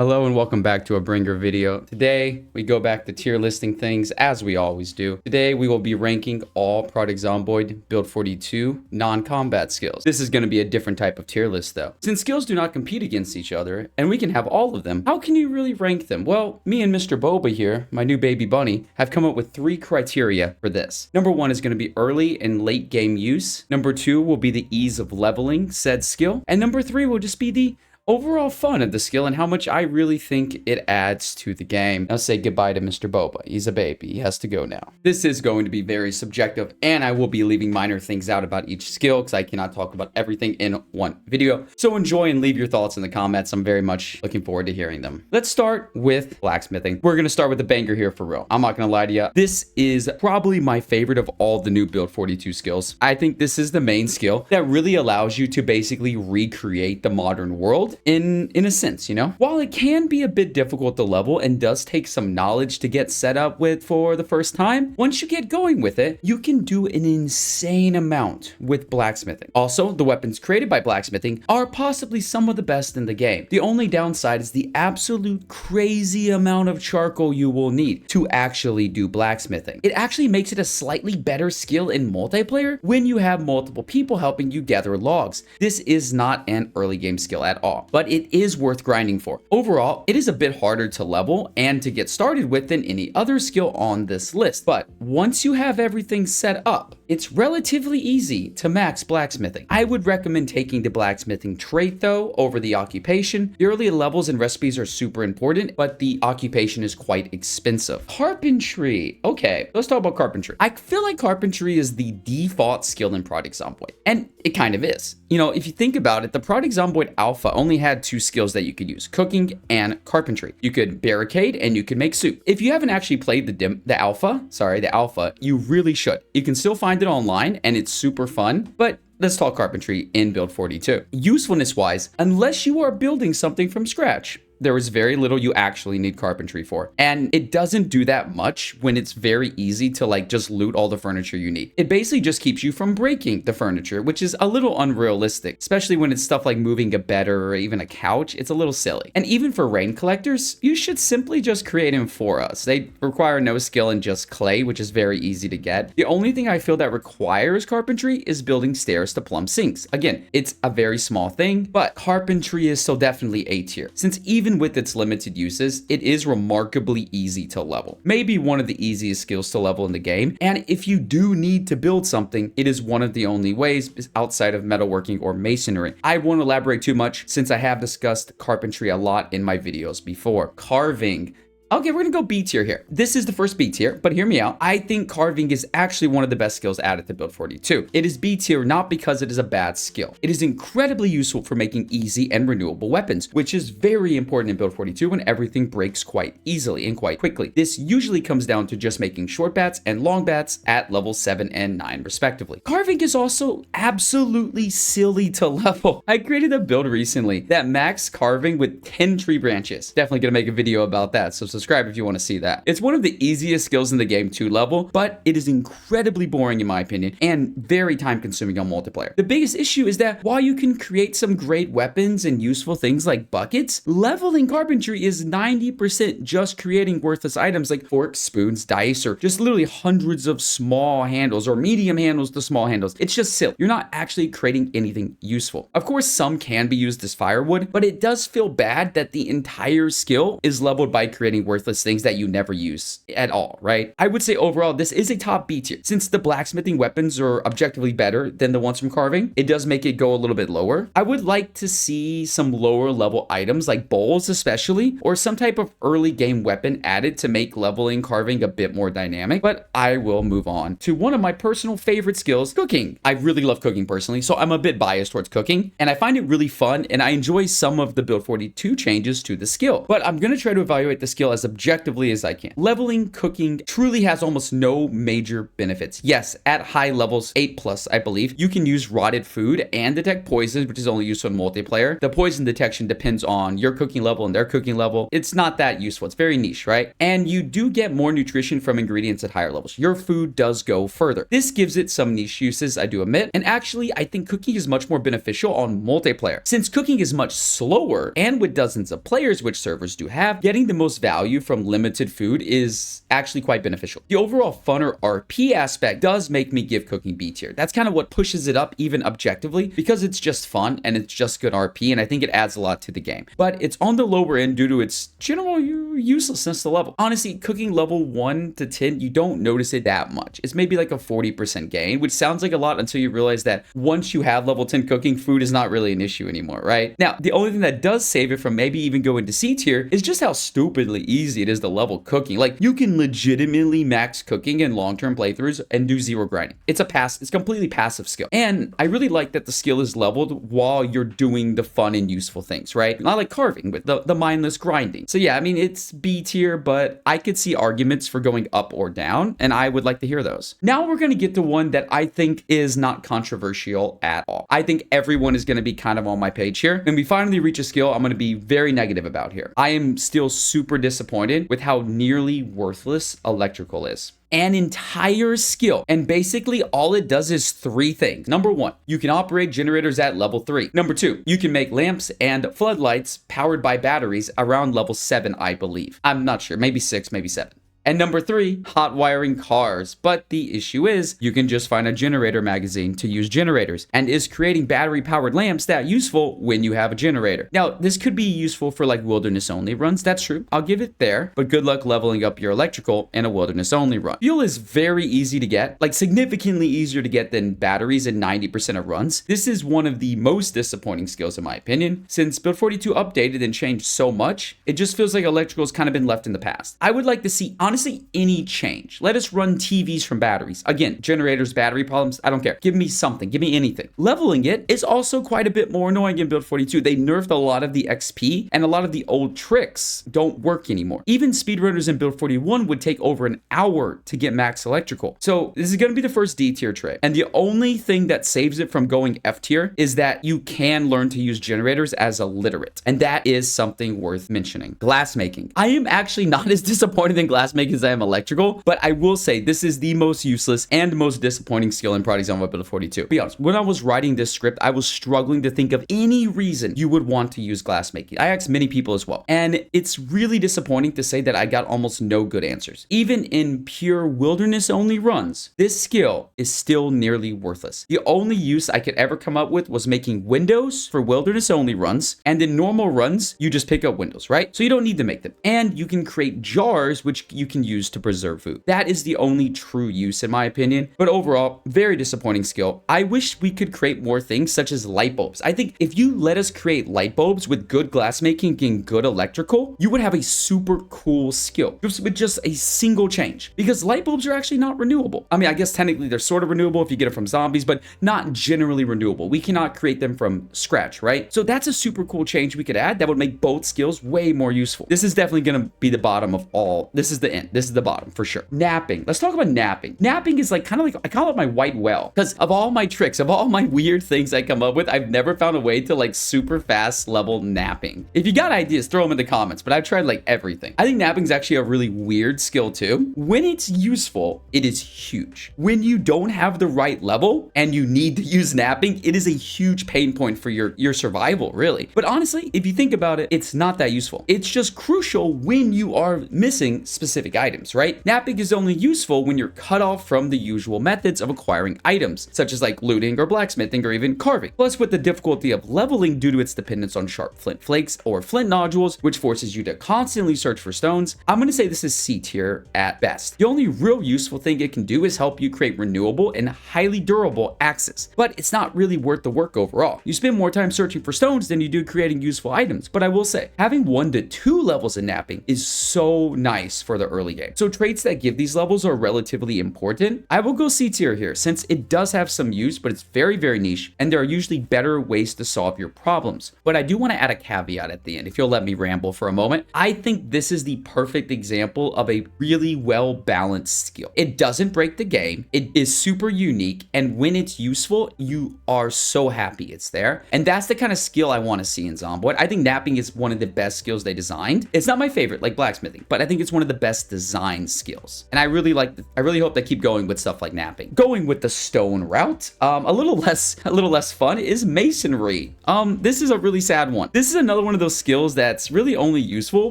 Hello and welcome back to a Bringer video. Today, we go back to tier listing things as we always do. Today, we will be ranking all Project Zomboid B42 non-combat skills. This is going to be a different type of tier list though. Since skills do not compete against each other, and we can have all of them, how can you really rank them? Well, me and Mr. Boba here, my new baby bunny, have come up with 3 criteria for this. Number 1 is going to be early and late game use. Number 2 will be the ease of leveling said skill. And number 3 will just be the overall fun of the skill and how much I really think it adds to the game. Now say goodbye to Mr. Boba. He's a baby. He has to go now. This is going to be very subjective, and I will be leaving minor things out about each skill because I cannot talk about everything in one video. So enjoy and leave your thoughts in the comments. I'm very much looking forward to hearing them. Let's start with blacksmithing. We're going to start with the banger here for real. I'm not going to lie to you. This is probably my favorite of all the new Build 42 skills. I think this is the main skill that really allows you to basically recreate the modern world in a sense, you know? While it can be a bit difficult to level and does take some knowledge to get set up with for the first time, once you get going with it, you can do an insane amount with blacksmithing. Also, the weapons created by blacksmithing are possibly some of the best in the game. The only downside is the absolute crazy amount of charcoal you will need to actually do blacksmithing. It actually makes it a slightly better skill in multiplayer when you have multiple people helping you gather logs. This is not an early game skill at all, but it is worth grinding for. Overall, it is a bit harder to level and to get started with than any other skill on this list. But once you have everything set up, it's relatively easy to max blacksmithing. I would recommend taking the blacksmithing trait though over the occupation. The early levels and recipes are super important, but the occupation is quite expensive. Carpentry. Okay, let's talk about carpentry. I feel like carpentry is the default skill in Project Zomboid, and it kind of is. You know, if you think about it, the Project Zomboid Alpha only had 2 skills that you could use, cooking and carpentry. You could barricade and you could make soup. If you haven't actually played the alpha, you really should. You can still find it online and it's super fun, but let's talk carpentry in Build 42. Usefulness wise, unless you are building something from scratch, there is very little you actually need carpentry for. And it doesn't do that much when it's very easy to like just loot all the furniture you need. It basically just keeps you from breaking the furniture, which is a little unrealistic, especially when it's stuff like moving a bed or even a couch. It's a little silly. And even for rain collectors, you should simply just create them for us. They require no skill and just clay, which is very easy to get. The only thing I feel that requires carpentry is building stairs to plumb sinks. Again, it's a very small thing, but carpentry is still definitely A tier, since even with its limited uses, it is remarkably easy to level. Maybe one of the easiest skills to level in the game, and if you do need to build something, it is one of the only ways outside of metalworking or masonry. I won't elaborate too much since I have discussed carpentry a lot in my videos before. Carving. Okay, we're gonna go B tier here. This is the first B tier, but hear me out. I think carving is actually one of the best skills added to Build 42. It is B tier not because it is a bad skill. It is incredibly useful for making easy and renewable weapons, which is very important in Build 42 when everything breaks quite easily and quite quickly. This usually comes down to just making short bats and long bats at level 7 and 9 respectively. Carving is also absolutely silly to level. I created a build recently that maxed carving with 10 tree branches. Definitely gonna make a video about that, so subscribe if you want to see that. It's one of the easiest skills in the game to level, but it is incredibly boring in my opinion and very time consuming on multiplayer. The biggest issue is that while you can create some great weapons and useful things like buckets, leveling carpentry is 90% just creating worthless items like forks, spoons, dice, or just literally hundreds of small handles or medium handles to small handles. It's just silly. You're not actually creating anything useful. Of course, some can be used as firewood, but it does feel bad that the entire skill is leveled by creating worthless things that you never use at all, right? I would say overall, this is a top B tier. Since the blacksmithing weapons are objectively better than the ones from carving, it does make it go a little bit lower. I would like to see some lower level items like bowls especially, or some type of early game weapon added to make leveling carving a bit more dynamic, but I will move on to one of my personal favorite skills, cooking. I really love cooking personally, so I'm a bit biased towards cooking, and I find it really fun, and I enjoy some of the Build 42 changes to the skill, but I'm gonna try to evaluate the skill as as objectively as I can. Leveling cooking truly has almost no major benefits. Yes, at high levels, 8+, I believe, you can use rotted food and detect poisons, which is only useful in multiplayer. The poison detection depends on your cooking level and their cooking level. It's not that useful. It's very niche, right? And you do get more nutrition from ingredients at higher levels. Your food does go further. This gives it some niche uses, I do admit. And actually, I think cooking is much more beneficial on multiplayer. Since cooking is much slower, and with dozens of players, which servers do have, getting the most value from limited food is actually quite beneficial. The overall fun or RP aspect does make me give cooking B tier. That's kind of what pushes it up even objectively, because it's just fun and it's just good RP, and I think it adds a lot to the game. But it's on the lower end due to its general uselessness to level. Honestly, cooking level 1 to 10, you don't notice it that much. It's maybe like a 40% gain, which sounds like a lot until you realize that once you have level 10 cooking, food is not really an issue anymore, right? Now, the only thing that does save it from maybe even going to C tier is just how stupidly easy it is to level cooking. Like, you can legitimately max cooking in long-term playthroughs and do 0 grinding. It's completely passive skill. And I really like that the skill is leveled while you're doing the fun and useful things, right? Not like carving, but the mindless grinding. So yeah, I mean, it's B tier, but I could see arguments for going up or down, and I would like to hear those. Now we're going to get to one that I think is not controversial at all. I think everyone is going to be kind of on my page here. When we finally reach a skill, I'm going to be very negative about here. I am still super disappointed with how nearly worthless electrical is. An entire skill, and basically all it does is 3 things. Number 1, you can operate generators at level 3. Number 2, you can make lamps and floodlights powered by batteries around level 7, I believe. I'm not sure, maybe 6, maybe 7. And number 3, hot wiring cars. But the issue is, you can just find a generator magazine to use generators. And is creating battery-powered lamps that useful when you have a generator? Now, this could be useful for like wilderness-only runs. That's true. I'll give it there. But good luck leveling up your electrical in a wilderness-only run. Fuel is very easy to get, like significantly easier to get than batteries in 90% of runs. This is one of the most disappointing skills in my opinion. Since Build 42 updated and changed so much, it just feels like electrical has kind of been left in the past. I would like to see, honestly, any change. Let us run TVs from batteries. Again, generators, battery problems, I don't care. Give me something. Give me anything. Leveling it is also quite a bit more annoying in Build 42. They nerfed a lot of the XP, and a lot of the old tricks don't work anymore. Even speedrunners in Build 41 would take over an hour to get max electrical. So this is going to be the first D tier trait. And the only thing that saves it from going F tier is that you can learn to use generators as a literate. And that is something worth mentioning. Glassmaking. I am actually not as disappointed in glassmaking as I am electrical, but I will say this is the most useless and most disappointing skill in Project Zomboid Build 42. Be honest, when I was writing this script, I was struggling to think of any reason you would want to use glassmaking. I asked many people as well, and it's really disappointing to say that I got almost no good answers. Even in pure wilderness only runs, this skill is still nearly worthless. The only use I could ever come up with was making windows for wilderness only runs, and in normal runs, you just pick up windows, right? So you don't need to make them. And you can create jars, which you can use to preserve food. That is the only true use in my opinion, but overall, very disappointing skill. I wish we could create more things such as light bulbs. I think if you let us create light bulbs with good glassmaking and good electrical, you would have a super cool skill with just a single change, because light bulbs are actually not renewable. I mean, I guess technically they're sort of renewable if you get it from zombies, but not generally renewable. We cannot create them from scratch, right? So that's a super cool change we could add that would make both skills way more useful. This is definitely going to be the bottom of all. This is the end. This is the bottom for sure. Knapping. Let's talk about knapping. Knapping is like kind of like, I call it my white well, because of all my tricks, of all my weird things I come up with, I've never found a way to like super fast level knapping. If you got ideas, throw them in the comments, but I've tried like everything. I think knapping is actually a really weird skill too. When it's useful, it is huge. When you don't have the right level and you need to use knapping, it is a huge pain point for your survival, really. But honestly, if you think about it, it's not that useful. It's just crucial when you are missing specific items, right? Knapping is only useful when you're cut off from the usual methods of acquiring items, such as like looting or blacksmithing or even carving. Plus, with the difficulty of leveling due to its dependence on sharp flint flakes or flint nodules, which forces you to constantly search for stones, I'm going to say this is C tier at best. The only real useful thing it can do is help you create renewable and highly durable axes, but it's not really worth the work overall. You spend more time searching for stones than you do creating useful items, but I will say, having 1 to 2 levels in knapping is so nice for the early early game. So traits that give these levels are relatively important. I will go C tier here since it does have some use, but it's very, very niche, and there are usually better ways to solve your problems. But I do want to add a caveat at the end, if you'll let me ramble for a moment. I think this is the perfect example of a really well-balanced skill. It doesn't break the game, it is super unique, and when it's useful, you are so happy it's there. And that's the kind of skill I want to see in Zomboid. I think Knapping is one of the best skills they designed. It's not my favorite, like Blacksmithing, but I think it's one of the best design skills. And I really hope they keep going with stuff like Knapping. Going with the stone route, a little less fun is Masonry. This is a really sad one. This is another one of those skills that's really only useful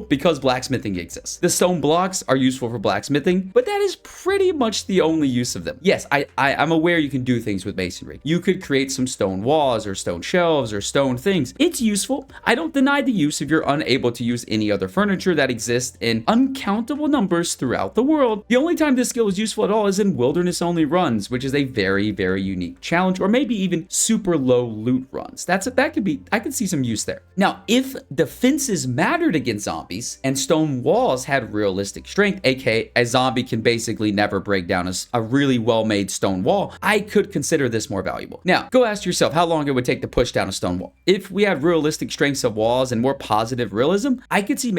because Blacksmithing exists. The stone blocks are useful for Blacksmithing, but that is pretty much the only use of them. Yes, I'm aware you can do things with Masonry. You could create some stone walls or stone shelves or stone things. It's useful. I don't deny the use if you're unable to use any other furniture that exists in uncountable numbers throughout the world. The only time this skill is useful at all is in wilderness only runs, which is a very, very unique challenge, or maybe even super low loot runs. I could see some use there. Now, if defenses mattered against zombies and stone walls had realistic strength, aka a zombie can basically never break down a really well-made stone wall, I could consider this more valuable. Now, go ask yourself how long it would take to push down a stone wall. If we had realistic strengths of walls and more positive realism, I could see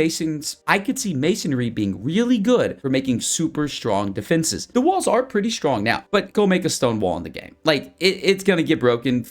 masonry being really good for making super strong defenses. The walls are pretty strong now, but go make a stone wall in the game. Like, it's gonna get broken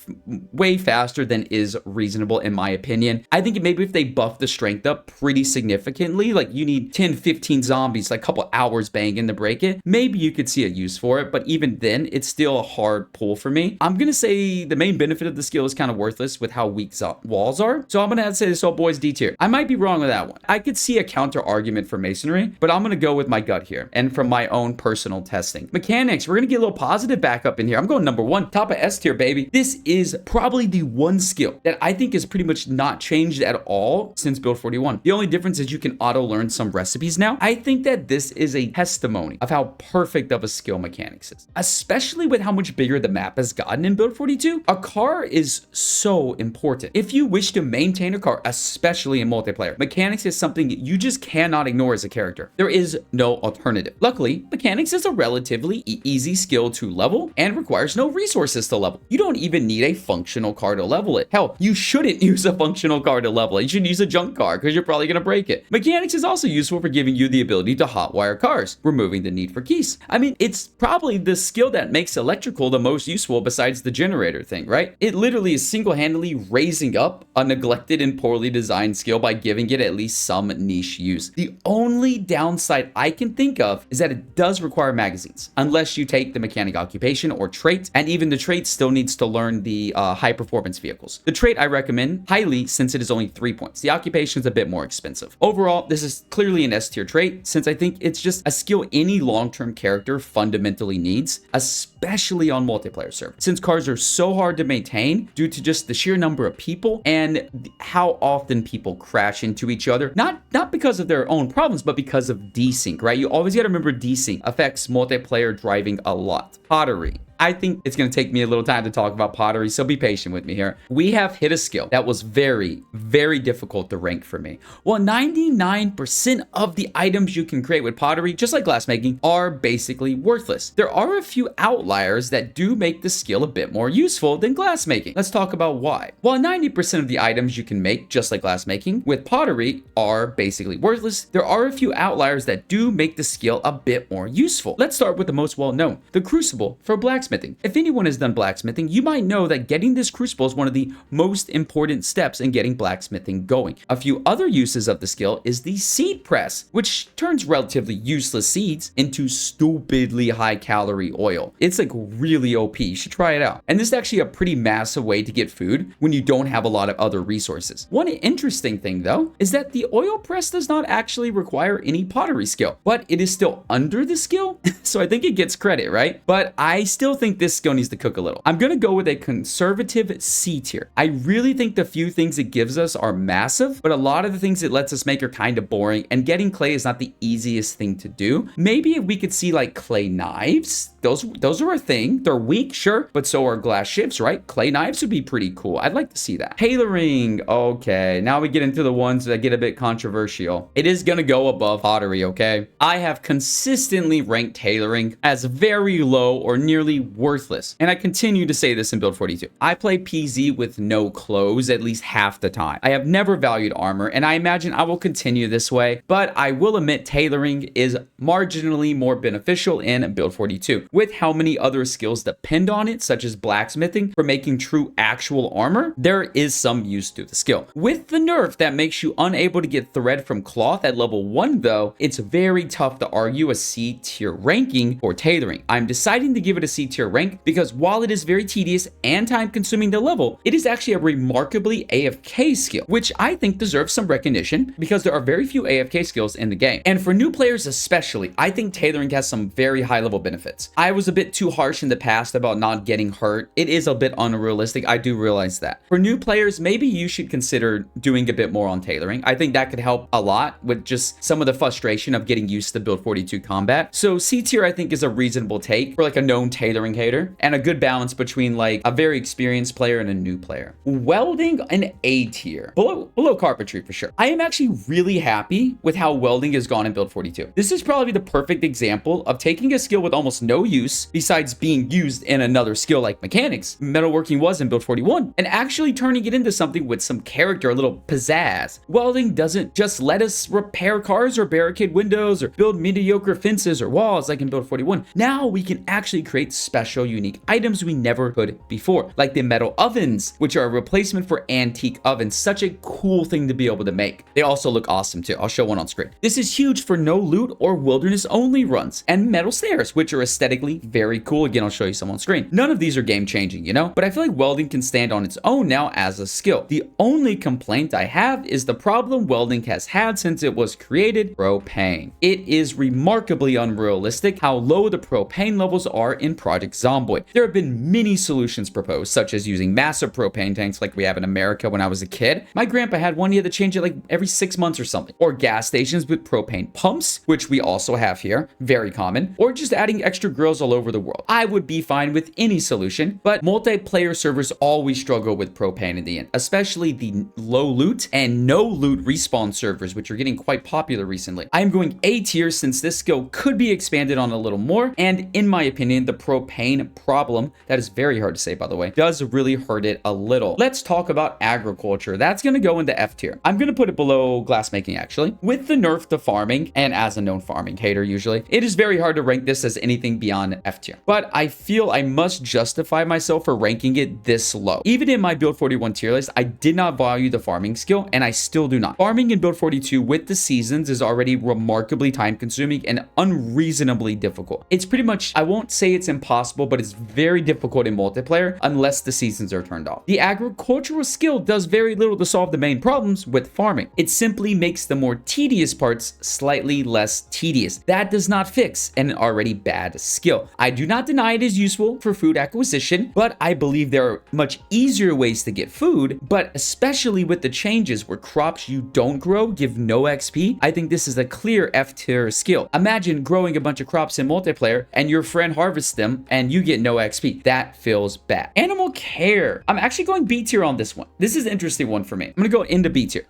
way faster than is reasonable in my opinion. I think maybe if they buff the strength up pretty significantly, like you need 10, 15 zombies, like a couple hours banging to break it, maybe you could see a use for it, but even then, it's still a hard pull for me. I'm gonna say the main benefit of the skill is kind of worthless with how weak walls are, so I'm gonna have to say this old boy's D tier. I might be wrong with that one. I could see a counter argument for Masonry, but I'm gonna go with my gut here, and from my own personal testing. Mechanics, we're gonna get a little positive backup in here. I'm going number one, top of S tier, baby. This is probably the one skill that I think is pretty much not changed at all since build 41. The only difference is you can auto learn some recipes now. I think that this is a testimony of how perfect of a skill mechanics is, especially with how much bigger the map has gotten in build 42. A car is so important. If you wish to maintain a car, especially in multiplayer, mechanics is something you just cannot ignore as a character. There is no alternative. Luckily, mechanics is a relatively easy skill to level and requires no resources to level. You don't even need a functional car to level it. Hell, you shouldn't use a functional car to level it. You should use a junk car because you're probably gonna break it. Mechanics is also useful for giving you the ability to hotwire cars, removing the need for keys. I mean, it's probably the skill that makes electrical the most useful besides the generator thing, right? It literally is single-handedly raising up a neglected and poorly designed skill by giving it at least some niche use. The only downside I can think of is that it does require magazines, unless you take the mechanic occupation or trait, and even the trait still needs to learn the high performance vehicles. The trait I recommend highly since it is only 3 points. The occupation is a bit more expensive. Overall, this is clearly an S tier trait since I think it's just a skill any long-term character fundamentally needs, especially on multiplayer servers. Since cars are so hard to maintain due to just the sheer number of people and how often people crash into each other, not because of their own problems, but because of desync, right? You always got to remember desync affects multiplayer driving a lot. Pottery. I think it's going to take me a little time to talk about pottery, so be patient with me here. We have hit a skill that was very, very difficult to rank for me. Well, 99% of the items you can create with pottery, just like glassmaking, are basically worthless. There are a few outliers that do make the skill a bit more useful than glassmaking. Let's talk about why. While 90% of the items you can make, just like glassmaking, with pottery are basically worthless, there are a few outliers that do make the skill a bit more useful. Let's start with the most well-known, the crucible for blacksmithing. If anyone has done blacksmithing, you might know that getting this crucible is one of the most important steps in getting blacksmithing going. A few other uses of the skill is the seed press, which turns relatively useless seeds into stupidly high calorie oil. It's like really OP. You should try it out. And this is actually a pretty massive way to get food when you don't have a lot of other resources. One interesting thing though is that the oil press does not actually require any pottery skill, but it is still under the skill. So I think it gets credit, right? But I still think this skill needs to cook a little. I'm gonna go with a conservative C tier. I really think the few things it gives us are massive, but a lot of the things it lets us make are kind of boring, and getting clay is not the easiest thing to do. Maybe if we could see like clay knives, those are a thing. They're weak, sure, but so are glass shivs, right? Clay knives would be pretty cool. I'd like to see that. Tailoring, okay. Now we get into the ones that get a bit controversial. It is gonna go above pottery, okay? I have consistently ranked tailoring as very low or nearly worthless, and I continue to say this in build 42. I play PZ with no clothes at least half the time. I have never valued armor, and I imagine I will continue this way, but I will admit tailoring is marginally more beneficial in build 42. With how many other skills depend on it, such as blacksmithing for making true actual armor, there is some use to the skill. With the nerf that makes you unable to get thread from cloth at level 1 though, it's very tough to argue a C tier ranking for tailoring. I'm deciding to give it a C tier rank because while it is very tedious and time consuming to level, it is actually a remarkably AFK skill, which I think deserves some recognition because there are very few AFK skills in the game. And for new players especially, I think tailoring has some very high level benefits. I was a bit too harsh in the past about not getting hurt. It is a bit unrealistic. I do realize that. For new players, maybe you should consider doing a bit more on tailoring. I think that could help a lot with just some of the frustration of getting used to build 42 combat. So C tier I think is a reasonable take for like a known tailoring hater, and a good balance between like a very experienced player and a new player. Welding an A tier, below carpentry for sure. I am actually really happy with how welding has gone in build 42. This is probably the perfect example of taking a skill with almost no use besides being used in another skill like mechanics, metalworking was in build 41, and actually turning it into something with some character, a little pizzazz. Welding doesn't just let us repair cars or barricade windows or build mediocre fences or walls like in build 41. Now we can actually create special unique items we never could before, like the metal ovens, which are a replacement for antique ovens. Such a cool thing to be able to make. They also look awesome too. I'll show one on screen. This is huge for no loot or wilderness only runs, and metal stairs, which are aesthetically very cool. Again, I'll show you some on screen. None of these are game changing, you know, but I feel like welding can stand on its own now as a skill. The only complaint I have is the problem welding has had since it was created: propane. It is remarkably unrealistic how low the propane levels are in Project Zomboid. There have been many solutions proposed, such as using massive propane tanks like we have in America. When I was a kid, my grandpa had one. He had to change it like every 6 months or something. Or gas stations with propane pumps, which we also have here, very common. Or just adding extra grills all over the world. I would be fine with any solution, but multiplayer servers always struggle with propane in the end, especially the low loot and no loot respawn servers, which are getting quite popular recently. I'm going A tier since this skill could be expanded on a little more, and in my opinion, the propane problem, that is very hard to say by the way, does really hurt it a little. Let's talk about agriculture. That's gonna go into F tier. I'm gonna put it below glassmaking actually. With the nerf to farming, and as a known farming hater usually, it is very hard to rank this as anything beyond F tier. But I feel I must justify myself for ranking it this low. Even in my build 41 tier list, I did not value the farming skill, and I still do not. Farming in build 42 with the seasons is already remarkably time consuming and unreasonably difficult. It's pretty much, I won't say it's impossible, but it's very difficult in multiplayer unless the seasons are turned off. The agricultural skill does very little to solve the main problems with farming. It simply makes the more tedious parts slightly less tedious. That does not fix an already bad skill. I do not deny it is useful for food acquisition, but I believe there are much easier ways to get food, but especially with the changes where crops you don't grow give no XP, I think this is a clear F tier skill. Imagine growing a bunch of crops in multiplayer and your friend harvests them and you get no XP. That feels bad. Animal care. I'm actually going B tier on this one. This is an interesting one for me. I'm gonna go into B tier.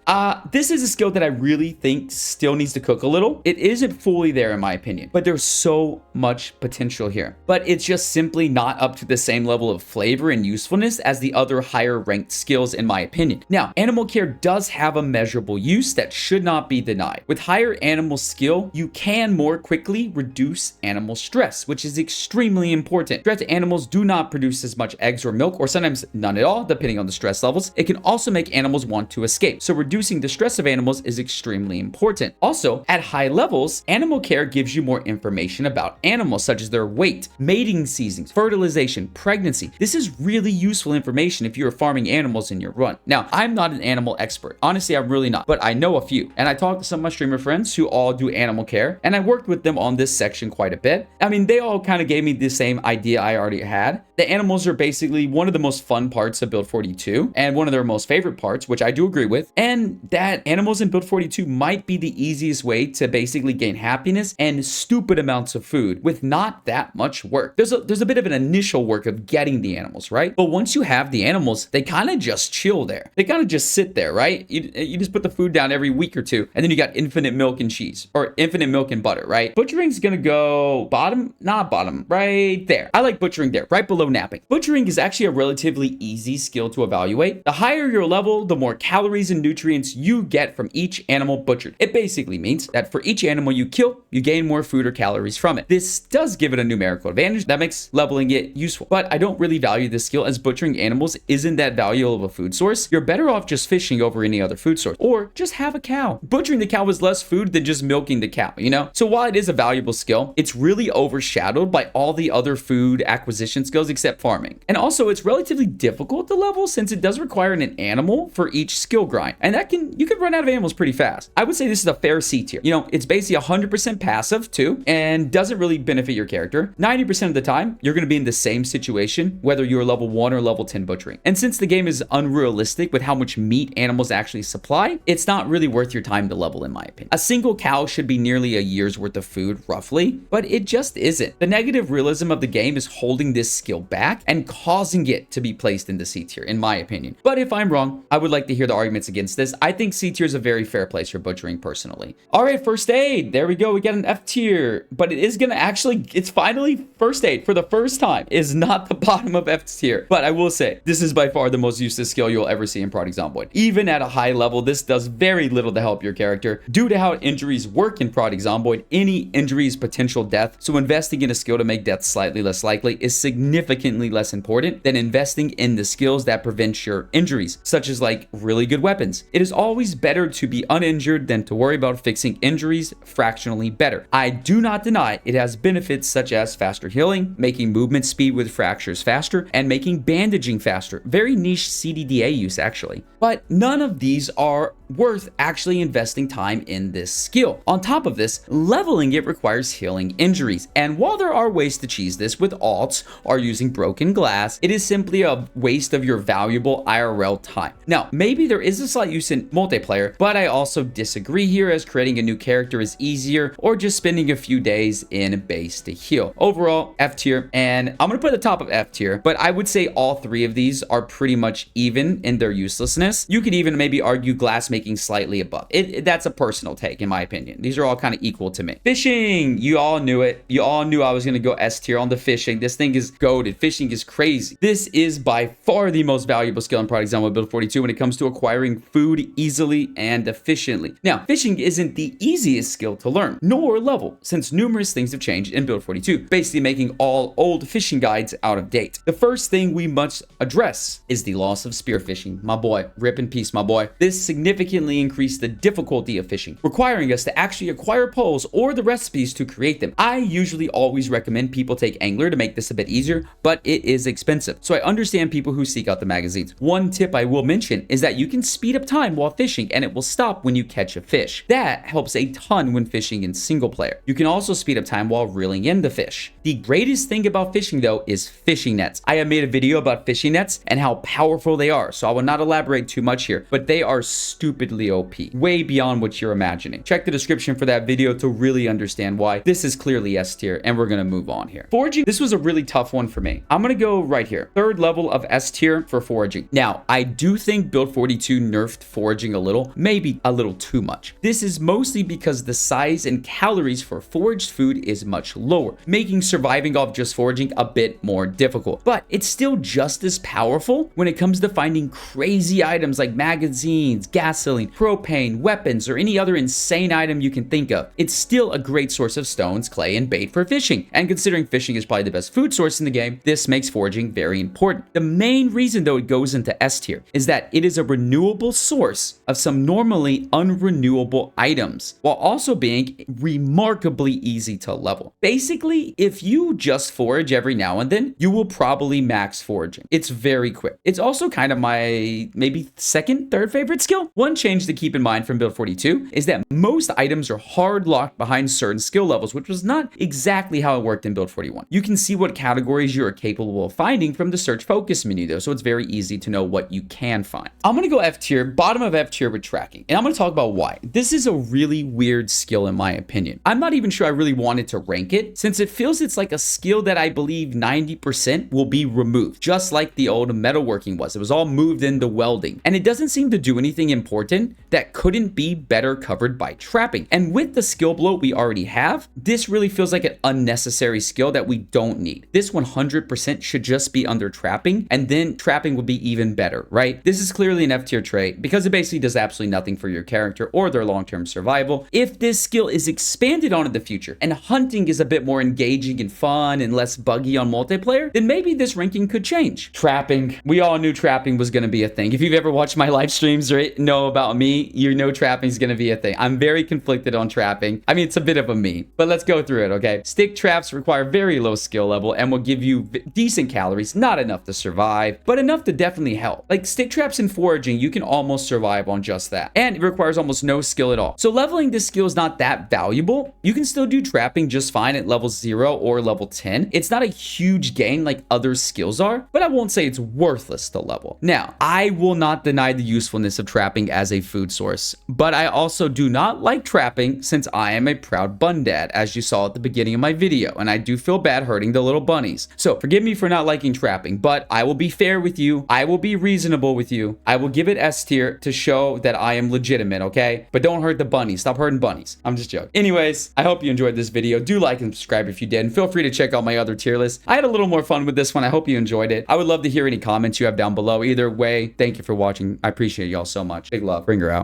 This is a skill that I really think still needs to cook a little. It isn't fully there in my opinion, but there's so much potential here. But it's just simply not up to the same level of flavor and usefulness as the other higher ranked skills in my opinion. Now, animal care does have a measurable use that should not be denied. With higher animal skill, you can more quickly reduce animal stress, which is extremely important. Stressed animals do not produce as much eggs or milk, or sometimes none at all, depending on the stress levels. It can also make animals want to escape. So reducing the stress of animals is extremely important. Also, at high levels, animal care gives you more information about animals, such as their weight, mating seasons, fertilization, pregnancy. This is really useful information if you're farming animals in your run. Now, I'm not an animal expert. Honestly, I'm really not, but I know a few. And I talked to some of my streamer friends who all do animal care, and I worked with them on this section quite a bit. I mean, they all kind of gave me the same same idea I already had. The animals are basically one of the most fun parts of Build 42 and one of their most favorite parts, which I do agree with. And that animals in Build 42 might be the easiest way to basically gain happiness and stupid amounts of food with not that much work. There's a bit of an initial work of getting the animals, right? But once you have the animals, they kind of just chill there. They kind of just sit there, right? You just put the food down every week or two, and then you got infinite milk and cheese, or infinite milk and butter, right? Butchering's gonna go bottom, not bottom, right there. I like butchering there, right below knapping. Butchering is actually a relatively easy skill to evaluate. The higher your level, the more calories and nutrients you get from each animal butchered. It basically means that for each animal you kill, you gain more food or calories from it. This does give it a numerical advantage that makes leveling it useful, but I don't really value this skill as butchering animals isn't that valuable of a food source. You're better off just fishing over any other food source, or just have a cow. Butchering the cow is less food than just milking the cow, you know? So while it is a valuable skill, it's really overshadowed by all the other food acquisition skills except farming. And also it's relatively difficult to level since it does require an animal for each skill grind. And you can run out of animals pretty fast. I would say this is a fair C tier. You know, it's basically 100% passive too, and doesn't really benefit your character. 90% of the time, you're going to be in the same situation, whether you're level 1 or level 10 butchering. And since the game is unrealistic with how much meat animals actually supply, it's not really worth your time to level, in my opinion. A single cow should be nearly a year's worth of food, roughly, but it just isn't. The negative realism of the game is holding this skill back and causing it to be placed in the C tier, in my opinion. But if I'm wrong, I would like to hear the arguments against this. I think C tier is a very fair place for butchering personally. All right, first aid. There we go. We got an F tier, but it is going to actually, it's finally first aid for the first time is not the bottom of F tier. But I will say, this is by far the most useless skill you'll ever see in Project Zomboid. Even at a high level, this does very little to help your character. Due to how injuries work in Project Zomboid, any injury is potential death. So investing in a skill to make death slightly less likely is significantly less important than investing in the skills that prevent your injuries, such as like really good weapons. It is always better to be uninjured than to worry about fixing injuries fractionally better. I do not deny it has benefits such as faster healing, making movement speed with fractures faster, and making bandaging faster. Very niche CDDA use actually. But none of these are worth actually investing time in this skill. On top of this, leveling it requires healing injuries. And while there are ways to cheese this with alts or using broken glass, it is simply a waste of your valuable IRL time. Now, maybe there is a slight use in multiplayer, but I also disagree here as creating a new character is easier or just spending a few days in base to heal. Overall, F tier, and I'm gonna put the top of F tier, but I would say all three of these are pretty much even in their uselessness. You could even maybe argue glassmaking slightly above. That's a personal take in my opinion. These are all kind of equal to me. Fishing, you all knew it. You all knew I was gonna go S tier on the fishing. This thing is goated. Fishing is crazy. This is by far the most valuable skill in Project Zomboid Build 42 when it comes to acquiring food easily and efficiently. Now, fishing isn't the easiest skill to learn, nor level, since numerous things have changed in Build 42, basically making all old fishing guides out of date. The first thing we must address is the loss of spearfishing. My boy, rip in peace, my boy. This significantly increased the difficulty of fishing, requiring us to actually acquire poles or the recipes to create them. I usually always recommend people take Angler to make this a bit easier, but it is expensive. So I understand people who seek out the magazines. One tip I will mention is that you can speed up time while fishing and it will stop when you catch a fish. That helps a ton when fishing in single player. You can also speed up time while reeling in the fish. The greatest thing about fishing though is fishing nets. I have made a video about fishing nets and how powerful they are, so I will not elaborate too much here, but they are stupidly OP, way beyond what you're imagining. Check the description for that video to really understand why this is clearly S tier, and we're gonna move on here. Foraging, this was a really tough one for me. I'm gonna go right here. Third level of S tier for foraging. Now, I do think Build 42 nerfed foraging a little, maybe a little too much. This is mostly because the size and calories for foraged food is much lower, making surviving off just foraging a bit more difficult. But it's still just as powerful when it comes to finding crazy items like magazines, gasoline, propane, weapons, or any other insane item you can think of. It's still a great source of stones, clay, and bait for fishing. And considering fishing is probably the best food source in the game, this makes foraging very important. The main reason though it goes into S tier is that it is a renewable source of some normally unrenewable items, while also being remarkably easy to level. Basically, if you just forage every now and then, you will probably max foraging. It's very quick. It's also kind of my maybe second, third favorite skill. One change to keep in mind from Build 42 is that most items are hard locked behind certain skill levels, which was not exactly how it worked in Build 41. You can see what categories you are capable of finding from the search focus menu though, so it's very easy to know what you can find. I'm gonna go F tier, bottom of F tier with tracking, and I'm gonna talk about why. This is a really weird skill in my opinion. I'm not even sure I really wanted to rank it, since it feels it's like a skill that I believe 90% will be removed, just like the old metalworking was. It was all moved into welding, and it doesn't seem to do anything important that couldn't be better covered by trapping. And with the skill bloat we already have, this really feels like an unnecessary skill that we don't need. This 100% should just be under trapping, and then trapping would be even better, right? This is clearly an F tier trait because it basically does absolutely nothing for your character or their long-term survival. If this skill is expanded on in the future and hunting is a bit more engaging and fun and less buggy on multiplayer, then maybe this ranking could change. Trapping. We all knew trapping was going to be a thing. If you've ever watched my live streams or know about me, you know trapping is going to be a thing. I'm very conflicted on trapping. I mean, it's a bit of a meme, but let's go through it, okay? Stick traps require very low skill level and will give you decent calories, not enough to survive, but enough to definitely help. Like stick traps and foraging, you can almost survive on just that. And it requires almost no skill at all. So leveling this skill is not that valuable. You can still do trapping just fine at level 0 or level 10. It's not a huge gain like other skills are, but I won't say it's worthless to level. Now, I will not deny the usefulness of trapping as a food source, but I also do not like trapping since I am a proud bun dad, as you saw at the beginning of my video, and I do feel bad hurting the little bunnies. So forgive me for not liking trapping, but I will be fair with you. I will be reasonable with you. I will give it S tier to show that I am legitimate, okay? But don't hurt the bunnies. Stop hurting bunnies. I'm just joking. Anyways, I hope you enjoyed this video. Do like and subscribe if you did, and feel free to check out my other tier list. I had a little more fun with this one. I hope you enjoyed it. I would love to hear any comments you have down below. Either way, thank you for watching. I appreciate y'all so much. Big love. Bring her out.